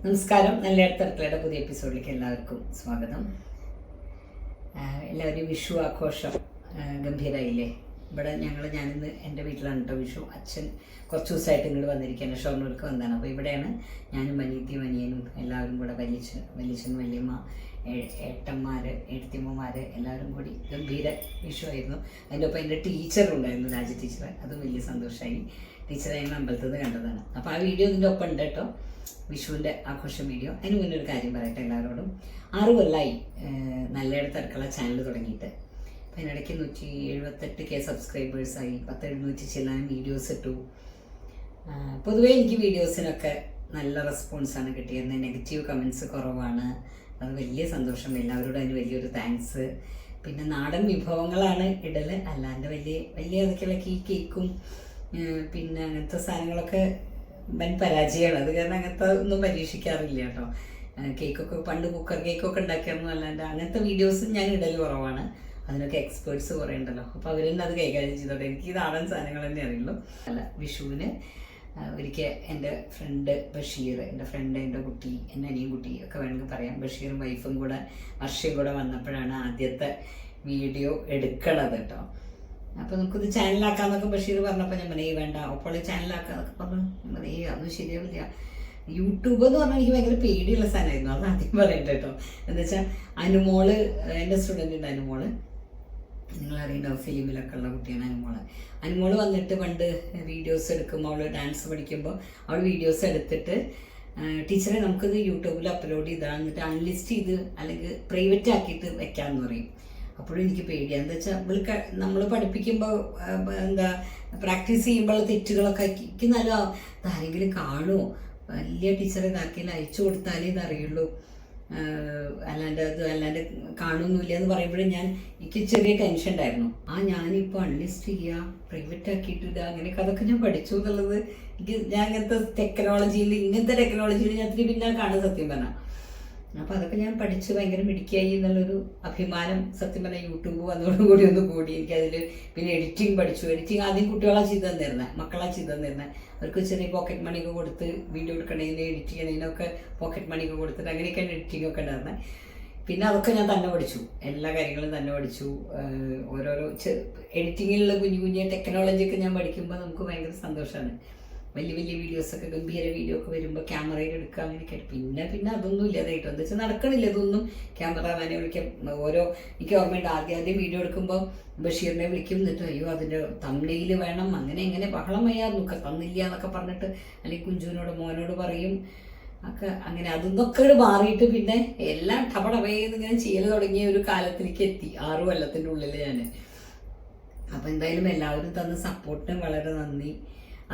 നമസ്കാരം. നല്ല അടുത്തടുക്കളയുടെ പുതിയ എപ്പിസോഡിലേക്ക് എല്ലാവർക്കും സ്വാഗതം. എല്ലാവരും വിഷു ആഘോഷം ഗംഭീരമായില്ലേ? ഇവിടെ ഞാനിന്ന് എൻ്റെ വീട്ടിലാണ് കേട്ടോ വിഷു. അച്ഛൻ കുറച്ച് ദിവസമായിട്ട് ഇങ്ങോട്ട് വന്നിരിക്കുകയാണ്, ഷൊർണൂർക്ക് വന്നതാണ്. അപ്പോൾ ഇവിടെയാണ് ഞാനും അനിയത്തിയും അനിയനും എല്ലാവരും കൂടെ വലിയച്ഛൻ വല്യമ്മ ഏട്ടന്മാർ എഴുത്തിയമ്മമാർ എല്ലാവരും കൂടി ഗംഭീര വിഷു ആയിരുന്നു. അതിൻ്റെ ഒപ്പം എൻ്റെ ടീച്ചറുണ്ടായിരുന്നു, രാജ ടീച്ചർ. അതും വലിയ സന്തോഷമായി. ടീച്ചറെ ഞങ്ങൾ അമ്പലത്തിൽ നിന്ന് കണ്ടതാണ്. അപ്പോൾ ആ വീഡിയോ ഇതിൻ്റെ ഒപ്പം ഉണ്ട് കേട്ടോ, വിഷുവിൻ്റെ ആഘോഷം വീഡിയോ. അതിന് മുന്നേ ഒരു കാര്യം പറയട്ടെ എല്ലാവരോടും. 6 കൊല്ലമായി നല്ലയിടത്ത് അടുക്കള ചാനൽ തുടങ്ങിയിട്ട്. അപ്പം അതിനിടയ്ക്ക് 178K സബ്സ്ക്രൈബേഴ്സായി, 10-700 ചെല്ലാൻ വീഡിയോസ് ഇട്ടു. പൊതുവേ എനിക്ക് വീഡിയോസിനൊക്കെ നല്ല റെസ്പോൺസാണ് കിട്ടിയത്. നെഗറ്റീവ് കമൻസ് കുറവാണ്. അത് വലിയ സന്തോഷം. എല്ലാവരോടും അതിന് വലിയൊരു താങ്ക്സ്. പിന്നെ നാടൻ വിഭവങ്ങളാണ് ഇടൽ, അല്ലാണ്ട് വലിയ അതൊക്കെയുള്ള കേക്കും പിന്നെ അങ്ങനത്തെ സാധനങ്ങളൊക്കെ വൻ പരാജയമാണ്. അത് കാരണം അങ്ങനത്തെ ഒന്നും പരീക്ഷിക്കാറില്ല കേട്ടോ. കേക്കൊക്കെ പണ്ട് കുക്കർ കേക്കൊക്കെ ഉണ്ടാക്കിയായിരുന്നു, അല്ലാണ്ട് അങ്ങനത്തെ വീഡിയോസും ഞാൻ ഇടൽ കുറവാണ്. അതിനൊക്കെ എക്സ്പേർട്സ് കുറേ ഉണ്ടല്ലോ, അപ്പോൾ അവർ തന്നെ അത് കൈകാര്യം ചെയ്തോട്ടെ. എനിക്ക് നാടൻ സാധനങ്ങൾ തന്നെ അറിയുള്ളൂ. അല്ല, വിഷുവിന് ഒരിക്കൽ എൻ്റെ ഫ്രണ്ട് ബഷീർ, എൻ്റെ കുട്ടി, എൻ്റെ അനിയും കുട്ടി ഒക്കെ വേണമെങ്കിൽ പറയാം, ബഷീറും വൈഫും കൂടെ വർഷയും കൂടെ വന്നപ്പോഴാണ് ആദ്യത്തെ വീഡിയോ എടുക്കണത് കേട്ടോ. അപ്പോൾ നമുക്കിത് ചാനലാക്കാന്നൊക്കെ ബഷീർ പറഞ്ഞപ്പോൾ ഞാൻ പറഞ്ഞു വേണ്ട, അപ്പോൾ ചാനലാക്കാന്നൊക്കെ പറഞ്ഞു. ഞാൻ പറഞ്ഞു അതൊന്നും ശരിയാവില്ല. യൂട്യൂബ് എന്ന് പറഞ്ഞാൽ എനിക്ക് ഭയങ്കര പേടിയുള്ള സാധനമായിരുന്നു. അത് ആദ്യം പറയട്ടെ കേട്ടോ. എന്താ വെച്ചാൽ അനുമോള്, എൻ്റെ സ്റ്റുഡൻറ്റുണ്ട് അനുമോള്, നിങ്ങളറിയുണ്ടാവും, ഫിലിമിലൊക്കെ ഉള്ള കുട്ടിയാണ് അനുമോള് വന്നിട്ട് പണ്ട് വീഡിയോസ് എടുക്കുമ്പോൾ, അവൾ ഡാൻസ് പഠിക്കുമ്പോൾ അവൾ വീഡിയോസ് എടുത്തിട്ട് ടീച്ചറെ നമുക്കിത് യൂട്യൂബിൽ അപ്ലോഡ് ചെയ്താൽ എന്നിട്ട് അൺലിസ്റ്റ് ചെയ്ത് അല്ലെങ്കിൽ പ്രൈവറ്റ് ആക്കിയിട്ട് വെക്കാമെന്ന് പറയും. അപ്പോഴും എനിക്ക് പേടിയാണ്. എന്താ വെച്ചാൽ നമ്മൾ പഠിപ്പിക്കുമ്പോൾ എന്താ പ്രാക്ടീസ് ചെയ്യുമ്പോൾ തെറ്റുകളൊക്കെ എനിക്ക് നല്ല ആരെങ്കിലും കാണുമോ, വലിയ ടീച്ചറെ ഇതാക്കിയാൽ അയച്ചു കൊടുത്താലേ ഇതറിയുള്ളൂ, അല്ലാണ്ട് കാണുന്നില്ല എന്ന് പറയുമ്പോഴും എനിക്ക് ചെറിയ ടെൻഷൻ ഉണ്ടായിരുന്നു. ഞാനിപ്പോൾ അൺലിസ്റ്റ് ചെയ്യുക, പ്രൈവറ്റ് ആക്കിയിട്ടിടുക, അങ്ങനെയൊക്കെ അതൊക്കെ ഞാൻ പഠിച്ചു എന്നുള്ളത് ഞാൻ ഇങ്ങനത്തെ ടെക്നോളജിയിൽ ഞാൻ ഇത്തിരി പിന്നെ കാണും സത്യം പറഞ്ഞാൽ. അപ്പോൾ അതൊക്കെ ഞാൻ പഠിച്ച് ഭയങ്കര മിടുക്കിയായി എന്നുള്ളൊരു അഭിമാനം സത്യം പറഞ്ഞാൽ യൂട്യൂബ് വന്നതോടുകൂടി കൂടി എനിക്കതിൽ. പിന്നെ എഡിറ്റിംഗ് പഠിച്ചു. എഡിറ്റിംഗ് ആദ്യം കുട്ടികളാണ് ചെയ്തു തന്നിരുന്നത്, മക്കളാണ് ചെയ്തു തന്നിരുന്നത്. അവർക്ക് ചെറിയ പോക്കറ്റ് മണിയൊക്കെ കൊടുത്ത് വീഡിയോ എടുക്കണതിന് എഡിറ്റ് ചെയ്യണതിനൊക്കെ പോക്കറ്റ് മണിയൊക്കെ കൊടുത്തിട്ട് അങ്ങനെയൊക്കെയാണ് എഡിറ്റിംഗ് ഒക്കെ ഉണ്ടായിരുന്നത്. പിന്നെ അതൊക്കെ ഞാൻ തന്നെ പഠിച്ചു, എല്ലാ കാര്യങ്ങളും തന്നെ പഠിച്ചു. ഓരോരോ എഡിറ്റിങ്ങിലുള്ള കുഞ്ഞു ടെക്നോളജിയൊക്കെ ഞാൻ പഠിക്കുമ്പോൾ നമുക്ക് ഭയങ്കര സന്തോഷമാണ്. വലിയ വീഡിയോസൊക്കെ ഗംഭീര വീഡിയോ ഒക്കെ വരുമ്പോൾ ക്യാമറയിൽ എടുക്കുക, അങ്ങനെയൊക്കെ. പിന്നെ അതൊന്നും ഇല്ലാതായിട്ടോ. എന്താ വെച്ചാൽ നടക്കണില്ല ഇതൊന്നും. ക്യാമറമാനെ വിളിക്കാം. എനിക്ക് ഓർമ്മയുണ്ട്, ആദ്യം വീഡിയോ എടുക്കുമ്പോൾ ബഷീറിനെ വിളിക്കും, എന്നിട്ട് അയ്യോ അതിൻ്റെ തമ്മിൽ വേണം, അങ്ങനെ ബഹളം വയ്യായിരുന്നു, തന്നില്ല എന്നൊക്കെ പറഞ്ഞിട്ട്, അല്ലെങ്കിൽ കുഞ്ചുവിനോട് മോനോട് പറയും ഒക്കെ. അങ്ങനെ അതൊക്കെ മാറിയിട്ട് പിന്നെ എല്ലാം ടപടവേന്ന് ഇങ്ങനെ ചെയ്യൽ തുടങ്ങിയ ഒരു കാലത്തിലേക്ക് എത്തി, 6 കൊല്ലത്തിൻ്റെ ഉള്ളിൽ ഞാൻ. അപ്പോൾ എന്തായാലും എല്ലാവരും തന്ന സപ്പോർട്ടിന് വളരെ നന്ദി.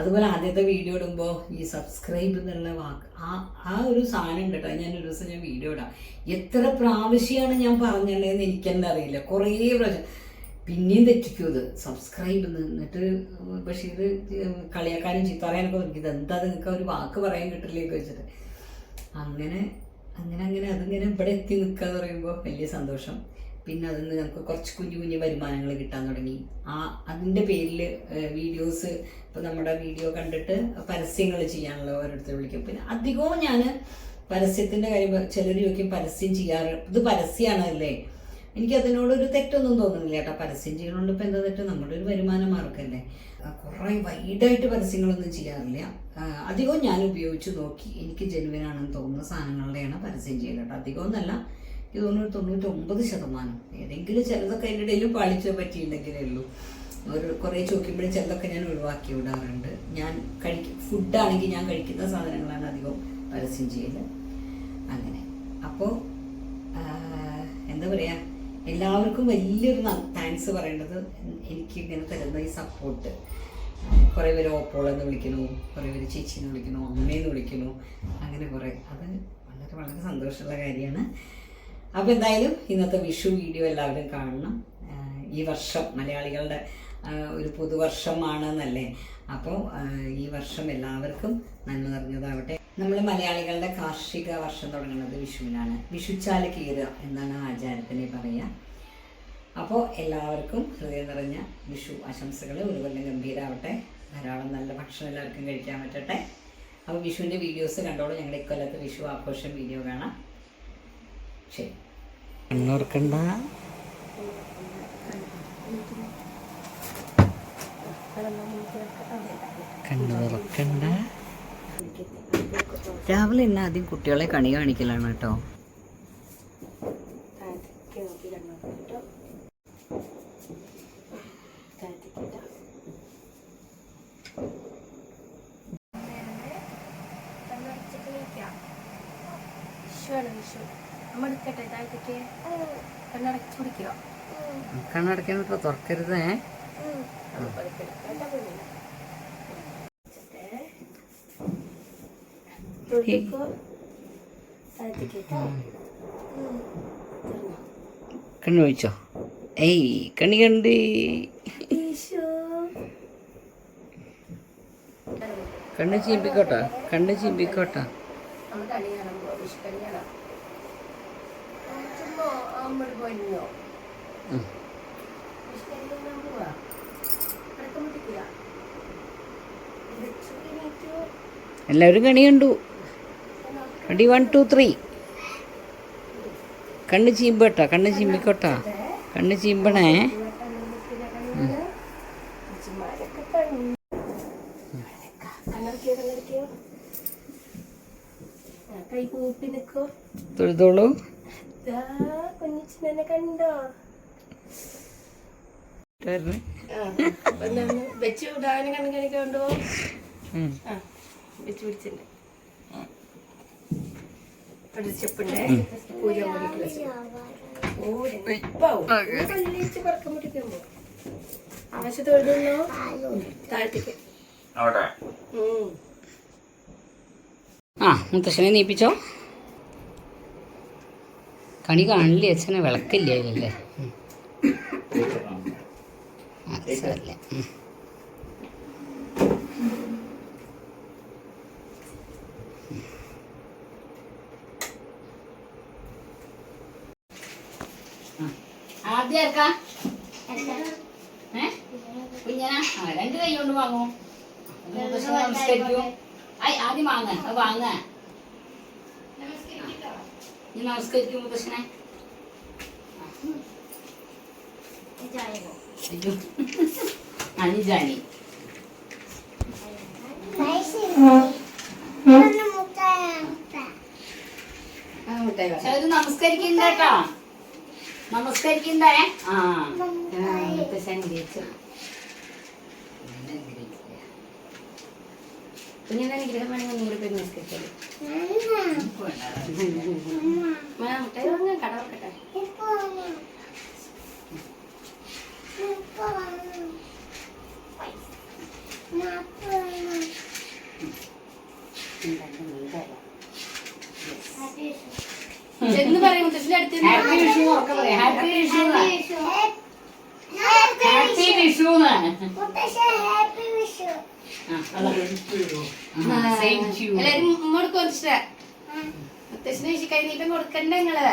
അതുപോലെ ആദ്യത്തെ വീഡിയോ ഇടുമ്പോൾ ഈ സബ്സ്ക്രൈബ് എന്നുള്ള വാക്ക്, ആ ഒരു സാധനം ഉണ്ട് കേട്ടോ. ഞാനൊരു ദിവസം വീഡിയോ ഇടാം, എത്ര പ്രാവശ്യമാണ് ഞാൻ പറഞ്ഞിട്ടുണ്ടെന്ന് എനിക്ക് തന്നെ അറിയില്ല. കുറേ പ്രാവശ്യം പിന്നെയും തെറ്റിക്കും ഇത് സബ്സ്ക്രൈബ്. എന്നിട്ട് ബഷീർ കളിയാക്കാനും ചീത്ത പറയാനൊക്കെ നോക്കി, ഇതെന്താ നിങ്ങൾക്ക് ഒരു വാക്ക് പറയാൻ കിട്ടില്ലേക്ക് വെച്ചിട്ട് അങ്ങനെ അതിങ്ങനെ ഇവിടെ എത്തി നിൽക്കുക എന്ന് പറയുമ്പോൾ വലിയ സന്തോഷം. പിന്നെ അതിൽ നിന്ന് നമുക്ക് കുറച്ച് കുഞ്ഞു വരുമാനങ്ങൾ കിട്ടാൻ തുടങ്ങി. അതിൻ്റെ പേരിൽ വീഡിയോസ്, ഇപ്പോൾ നമ്മുടെ വീഡിയോ കണ്ടിട്ട് പരസ്യങ്ങൾ ചെയ്യാനുള്ള ഓരോരുത്തർ വിളിക്കും. പിന്നെ അധികവും ഞാൻ പരസ്യത്തിൻ്റെ കാര്യം, ചിലർ ചോദിക്കും പരസ്യം ചെയ്യാറ്, ഇത് പരസ്യമാണല്ലേ. എനിക്കതിനോടൊരു തെറ്റൊന്നും തോന്നുന്നില്ല കേട്ടോ. പരസ്യം ചെയ്യണോണ്ട് ഇപ്പം എന്താ തെറ്റ്, നമ്മുടെ ഒരു വരുമാന മാർഗ്ഗമല്ലേ. കുറേ വൈഡായിട്ട് പരസ്യങ്ങളൊന്നും ചെയ്യാറില്ല. അധികവും ഞാൻ ഉപയോഗിച്ച് നോക്കി എനിക്ക് ജെനുവിനാണെന്ന് തോന്നുന്ന സാധനങ്ങളുടെയാണ് പരസ്യം ചെയ്യൽ കേട്ടോ. അധികമൊന്നല്ല, എനിക്ക് തോന്നുന്നു 99%. ഏതെങ്കിലും ചിലതൊക്കെ അതിൻ്റെ ഇടയിലും പാളിച്ചോ പറ്റിയിട്ടുണ്ടെങ്കിലേ ഉള്ളൂ. കുറേ ചോദിക്കുമ്പോഴും ചിലതൊക്കെ ഞാൻ ഒഴിവാക്കി വിടാറുണ്ട്. ഞാൻ ഫുഡാണെങ്കിൽ ഞാൻ കഴിക്കുന്ന സാധനങ്ങളാണ് അധികം പരസ്യം ചെയ്യൽ. അങ്ങനെ അപ്പോൾ എന്താ പറയുക, എല്ലാവർക്കും വലിയൊരു താങ്ക്സ് പറയേണ്ടത് എനിക്ക് ഇങ്ങനെ തരുന്ന ഈ സപ്പോർട്ട്. കുറേ പേര് ഓപ്പോളെന്ന് വിളിക്കണു, കുറേ പേര് ചേച്ചിന്ന് വിളിക്കണു, അമ്മയെന്ന് വിളിക്കണു, അങ്ങനെ കുറേ. അത് വളരെ സന്തോഷമുള്ള കാര്യമാണ്. അപ്പോൾ എന്തായാലും ഇന്നത്തെ വിഷു വീഡിയോ എല്ലാവരും കാണണം. ഈ വർഷം മലയാളികളുടെ ഒരു പുതുവർഷമാണെന്നല്ലേ. അപ്പോൾ ഈ വർഷം എല്ലാവർക്കും നന്മ നിറഞ്ഞതാവട്ടെ. നമ്മൾ മലയാളികളുടെ കാർഷിക വർഷം തുടങ്ങുന്നത് വിഷുവിനാണ്. വിഷുച്ചാല് കീറുക എന്നാണ് ആചാരത്തിനെ പറയുക. അപ്പോൾ എല്ലാവർക്കും ഹൃദയം നിറഞ്ഞ വിഷു ആശംസകൾ. ഒരു കൊല്ലം ഗംഭീരാവട്ടെ, ധാരാളം നല്ല ഭക്ഷണം എല്ലാവർക്കും കഴിക്കാൻ പറ്റട്ടെ. അപ്പോൾ വിഷുവിൻ്റെ വീഡിയോസ് കണ്ടോളൂ. ഞങ്ങളുടെ ഇക്കൊല്ലത്തെ വിഷു ആഘോഷം വീഡിയോ കാണാം. ശരി. കണ്ണുറക്കണ്ട, കണ്ണുറക്കണ്ട. രാവിലെ ഇന്ന് ആദ്യം കുട്ടികളെ കണി കാണിക്കലാണ് കേട്ടോ. കണ്ണടക്കാൻ കേട്ടോ, തുറക്കരുതേ. കണ്ണു ചോദിച്ചോ? ഏയ് കണി കണ്ട്. കണ്ണ് ചീമ്പിക്കോട്ടാ, കണ്ണ് ചീമ്പിക്കോട്ടാ. എല്ലാവരും കണി കണ്ടു. റെഡി 1 2 3. കണ്ണ് ചീമ്പട്ടാ, കണ്ണ് ചീമ്പിക്കോട്ടാ, കണ്ണ് ചീമ്പണേ. തൊഴുതോളൂ. കണ്ടോ വെച്ച് വിടാനും കണ്ണുകണിക്ക് കൊണ്ടോ വെച്ച് പിടിച്ചിട്ടുണ്ട്. സ്റ്റെപ്പുണ്ട് പൂജ പല്ലിച്ച് പറക്കം മുട്ടിക്കുമ്പോ ആവശ്യത്തെ എഴുതുന്നോ താഴത്തേക്ക്. മുത്തശ്ശനെ നീപ്പിച്ചോ. കണി കാണില്ലേ അച്ഛനെ? വിളക്കില്ലേ അതിലല്ലേ? സാരല്ലേ. ആദ്യം ആർക്കാ? കുഞ്ഞനാ? 2 കൈ കൊണ്ട് വാങ്ങൂ. നമസ്കരിക്കൂ. ആദ്യം വാങ്ങ, അത് വാങ്ങ. നീ നമസ്കരിക്കും മുത്തശ്ശനെ. അഞ്ചാണി നമസ്കരിക്കണ്ട കേട്ടോ, നമസ്കരിക്കണ്ടേ. കുഞ്ഞിന്റെ അനുഗ്രഹം വേണമെങ്കിൽ ഒന്നുകൂടി പേര് നമസ്കരിച്ചോളൂ. മുട്ടായി വാങ്ങാൻ കട വെക്കട്ടെ. എന്ന് പറയും മുത്തശ്ശിന്റെ അടുത്ത് happy Vishu. Happy Vishu, happy Vishu. എല്ലാരും ഇങ്ങോട്ട് കുറച്ച മുത്തശ്ശിന് വിഷു കഴിഞ്ഞിട്ടും കൊടുക്കണ്ട നിങ്ങള്.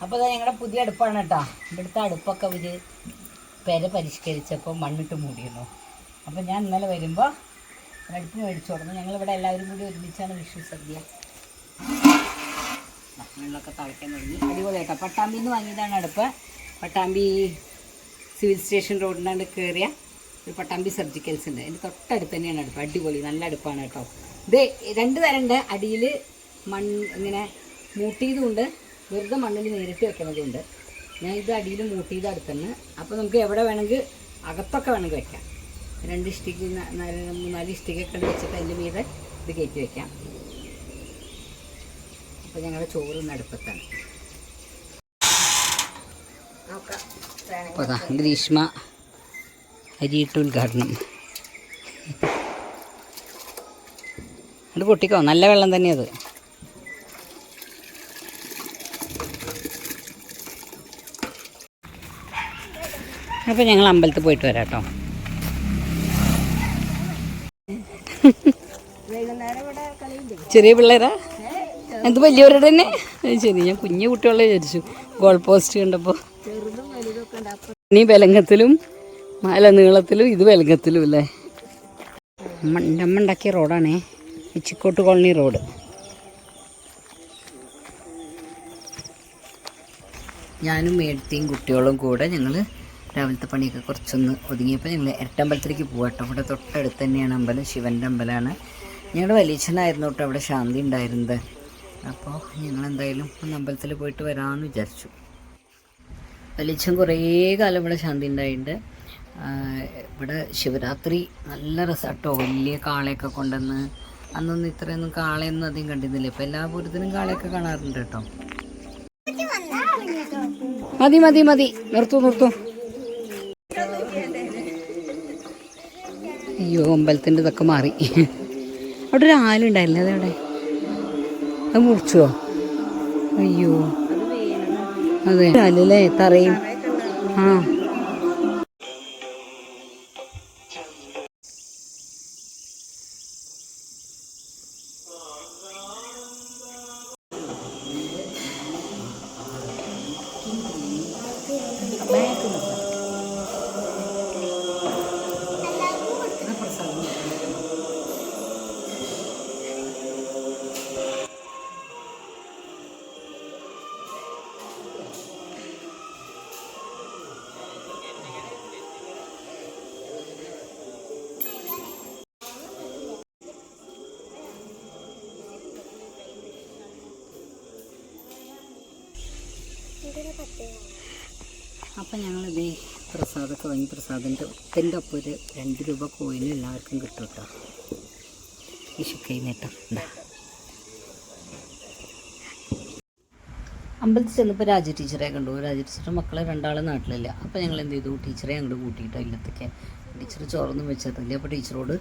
അപ്പോൾ ഞങ്ങളുടെ പുതിയ അടുപ്പാണ് കേട്ടോ. ഇവിടുത്തെ അടുപ്പൊക്കെ ഒരു പെര പരിഷ്കരിച്ചപ്പോൾ മണ്ണിട്ട് മൂടിയിരുന്നു. അപ്പോൾ ഞാൻ ഇന്നലെ വരുമ്പോൾ അടുപ്പ് മേടിച്ചു കൊടുന്നു. ഞങ്ങളിവിടെ എല്ലാവരും കൂടി ഒരുമിച്ചാണ് വിഷു സദ്യ. വെള്ളമൊക്കെ തിളയ്ക്കാൻ തുടങ്ങി. അടിപൊളി കേട്ടോ. പട്ടാമ്പിയിൽ നിന്ന് വാങ്ങിയതാണ് അടുപ്പ്. പട്ടാമ്പി സിവിൽ സ്റ്റേഷൻ റോഡിനാണ്ട് കയറിയ ഒരു പട്ടാമ്പി സർജിക്കൽസ് ഉണ്ട്. അതിൻ്റെ തൊട്ടടുത്ത് തന്നെയാണ് അടുപ്പ്. അടിപൊളി നല്ല അടുപ്പാണ് കേട്ടോ. ഇത് 2 തരമുണ്ട്. അടിയിൽ ഇങ്ങനെ മൂട്ടിയതുമുണ്ട്, വെറുതെ മണ്ണിൽ നേരിട്ട് വെക്കുന്നതുണ്ട്. ഞാൻ ഇത് അടിയിൽ മൂട്ടിയത് അടുത്തുണ്ട്. അപ്പോൾ നമുക്ക് എവിടെ വേണമെങ്കിൽ അകത്തൊക്കെ വേണമെങ്കിൽ വെക്കാം. 2 ഇഷ്ടിക്ക് 3-4 ഇഷ്ടിക്കൊക്കെ വെച്ചിട്ട് അതിൻ്റെ മീതെ ഇത് കയറ്റി വെക്കാം. അപ്പോൾ ഞങ്ങളുടെ ചോറ് അടുപ്പത്താണ്. അപ്പോൾ അതാ ഗ്രീഷ്മ അരിയിട്ട് ഉദ്ഘാടനം. അത് പൊട്ടിക്കോ, നല്ല വെള്ളം തന്നെയത്. അപ്പോൾ ഞങ്ങൾ അമ്പലത്തിൽ പോയിട്ട് വരാം കേട്ടോ. ചെറിയ പിള്ളേരാ? അത് വലിയവരുടെ തന്നെ. അത് ശരി, ഞാൻ കുഞ്ഞു കുട്ടികളെ വിചാരിച്ചു ഗോൾ പോസ്റ്റ് കണ്ടപ്പോൾ. ഇനി വെലങ്ങത്തിലും നീളത്തിലും ഇത് വെലങ്ങത്തിലും അല്ലേ. അമ്മ ഉണ്ടാക്കിയ റോഡാണേ, ഇച്ചിക്കോട്ട് കോളനി റോഡ്. ഞാനും മേടത്തിയും കുട്ടികളും കൂടെ ഞങ്ങൾ രാവിലത്തെ പണിയൊക്കെ കുറച്ചൊന്ന് ഒതുങ്ങിയപ്പോൾ ഞങ്ങൾ ഇരട്ടമ്പലത്തിലേക്ക് പോകാം കേട്ടോ. ഇവിടെ തൊട്ടടുത്ത് തന്നെയാണ് അമ്പലം, ശിവൻ്റെ അമ്പലമാണ്. ഞങ്ങളുടെ വലിയച്ഛനായിരുന്നു കേട്ടോ അവിടെ ശാന്തി ഉണ്ടായിരുന്നത്. അപ്പോൾ ഞങ്ങളെന്തായാലും ഒന്ന് അമ്പലത്തിൽ പോയിട്ട് വരാമെന്ന് വിചാരിച്ചു. വലിയച്ഛൻ കുറേ കാലം ഇവിടെ ശാന്തി ഉണ്ടായിട്ടുണ്ട്. ഇവിടെ ശിവരാത്രി നല്ല രസാട്ടോ, വലിയ കാളയൊക്കെ കൊണ്ടുവന്ന്. അന്നൊന്നും ഇത്രയൊന്നും കാളയൊന്നും അധികം കണ്ടിരുന്നില്ല. ഇപ്പം എല്ലാ പൂരത്തിനും കാളയൊക്കെ കാണാറുണ്ട് കേട്ടോ. മതി മതി മതി, നിർത്തൂ. അയ്യോ, അമ്പലത്തിൻ്റെ ഇതൊക്കെ മാറി. അവിടെ ഒരു ആലുണ്ടായില്ലേ, അതവിടെ അത് മുറിച്ചോ? അയ്യോ, അതെ ആലല്ലേ, തറയും. ആ അപ്പം ഞങ്ങളിതേ പ്രസാദമൊക്കെ വാങ്ങി. പ്രസാദത്തിൻ്റെ ഒപ്പം ഒരു 2 രൂപ കോയിന് എല്ലാവർക്കും കിട്ടും കേട്ടോ. വിഷുക്കൈ നേട്ടം ഉണ്ടാ. അമ്പലത്തിൽ ചെന്നപ്പോൾ രാജ ടീച്ചറെ കണ്ടു. രാജ ടീച്ചറുടെ മക്കളെ 2 നാട്ടിലില്ല. അപ്പോൾ ഞങ്ങൾ എന്ത് ചെയ്തു, ടീച്ചറെ അങ്ങോട്ട് കൂട്ടിയിട്ടോ ഇല്ലത്തൊക്കെ. ടീച്ചർ ചോറൊന്നും വെച്ചിട്ടില്ല. അപ്പോൾ ടീച്ചറോട്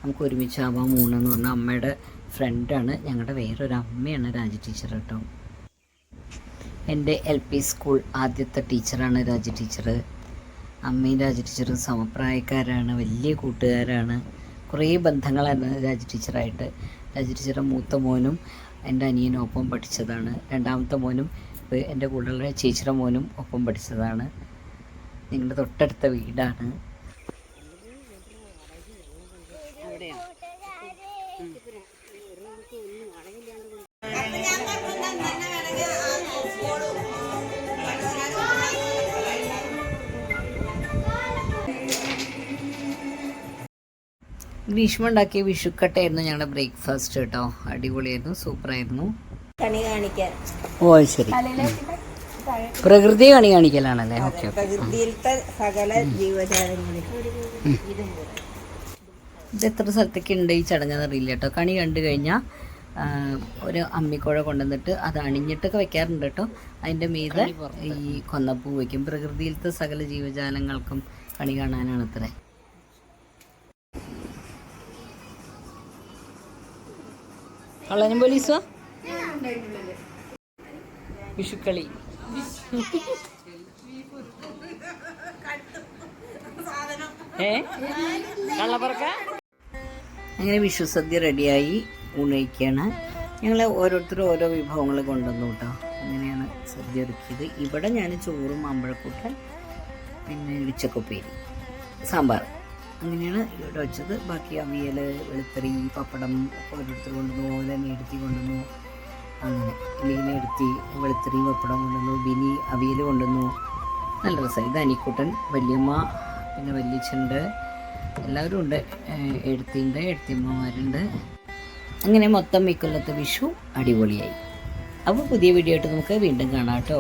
നമുക്ക് ഒരുമിച്ചാവാം മൂന്നെന്ന് പറഞ്ഞാൽ അമ്മയുടെ ഫ്രണ്ടാണ്, ഞങ്ങളുടെ വേറൊരു അമ്മയാണ് രാജ ടീച്ചർ കേട്ടോ. എൻ്റെ LP സ്കൂൾ ആദ്യത്തെ ടീച്ചറാണ് രാജ ടീച്ചർ. അമ്മയും രാജ ടീച്ചറും സമപ്രായക്കാരാണ്, വലിയ കൂട്ടുകാരാണ്. കുറേ ബന്ധങ്ങളാണ് രാജ ടീച്ചറായിട്ട്. രാജ ടീച്ചറുടെ മൂത്ത മോനും എൻ്റെ അനിയനും ഒപ്പം പഠിച്ചതാണ്. രണ്ടാമത്തെ മോനും എൻ്റെ കൂടെയുള്ള ചേച്ചിയുടെ മോനും ഒപ്പം പഠിച്ചതാണ്. ഞങ്ങളുടെ തൊട്ടടുത്ത വീടാണ്. ഗ്രീഷ്മ ഉണ്ടാക്കിയ വിഷുക്കട്ടായിരുന്നു ഞങ്ങളുടെ ബ്രേക്ക്ഫാസ്റ്റ് കേട്ടോ. അടിപൊളിയായിരുന്നു, സൂപ്പറായിരുന്നു. കണി കാണിക്കാൻ. ഓ ശരി, പ്രകൃതി കണി കാണിക്കലാണല്ലേ. ഓക്കെ, പ്രകൃതിയിലത്തെ സകല ജീവജാലങ്ങളും ഇത് എത്ര സ്ഥലത്തൊക്കെ ഉണ്ട് ഈ ചടങ്ങെന്ന് അറിയില്ല കേട്ടോ. കണി കണ്ടു കഴിഞ്ഞാൽ ഒരു അമ്മിക്കുഴ കൊണ്ടുവന്നിട്ട് അത് അണിഞ്ഞിട്ടൊക്കെ വെക്കാറുണ്ട് കേട്ടോ. അതിൻ്റെ മീതെ ഈ കൊന്നപ്പൂ വയ്ക്കും. പ്രകൃതിയിലത്തെ സകല ജീവജാലങ്ങൾക്കും കണി കാണാനാണ് അത്രേ. കള്ളനും പോലീസോ വിഷുക്കളി. കള്ളപ്പറക്ക. അങ്ങനെ വിഷു സദ്യ റെഡിയായി, ഊണയിക്കാണ്. ഞങ്ങൾ ഓരോരുത്തരും ഓരോ വിഭവങ്ങൾ കൊണ്ടുവന്നു കേട്ടോ. അങ്ങനെയാണ് സദ്യ ഒരുക്കിയത്. ഇവിടെ ഞാൻ ചോറും മാമ്പഴക്കൂട്ടൻ, പിന്നെ ഇടിച്ചക്കുപ്പേരി, സാമ്പാർ, അങ്ങനെയാണ് ഇവിടെ വെച്ചത്. ബാക്കി അവിയൽ, വെളുത്തറി, പപ്പടം ഓരോരുത്തർ കൊണ്ടുവന്നു. ഓലനെ എടുത്തി കൊണ്ടുവന്നു. അങ്ങനെ ലീന എടുത്തി വെളുത്തറി പപ്പടം കൊണ്ടുവന്നു. ബിനി അവിയൽ കൊണ്ടുവന്നു. നല്ല രസമായി. ഇത് അനിക്കുട്ടൻ, വല്യമ്മ, പിന്നെ വല്യച്ഛൻ്റെ എല്ലാവരും ഉണ്ട്. എഴുത്തിൻ്റെ എഴുത്തിയമ്മമാരുണ്ട്. അങ്ങനെ മൊത്തം ഇക്കൊല്ലത്തെ വിഷു അടിപൊളിയായി. അപ്പോൾ പുതിയ വീഡിയോ ആയിട്ട് നമുക്ക് വീണ്ടും കാണാം കേട്ടോ.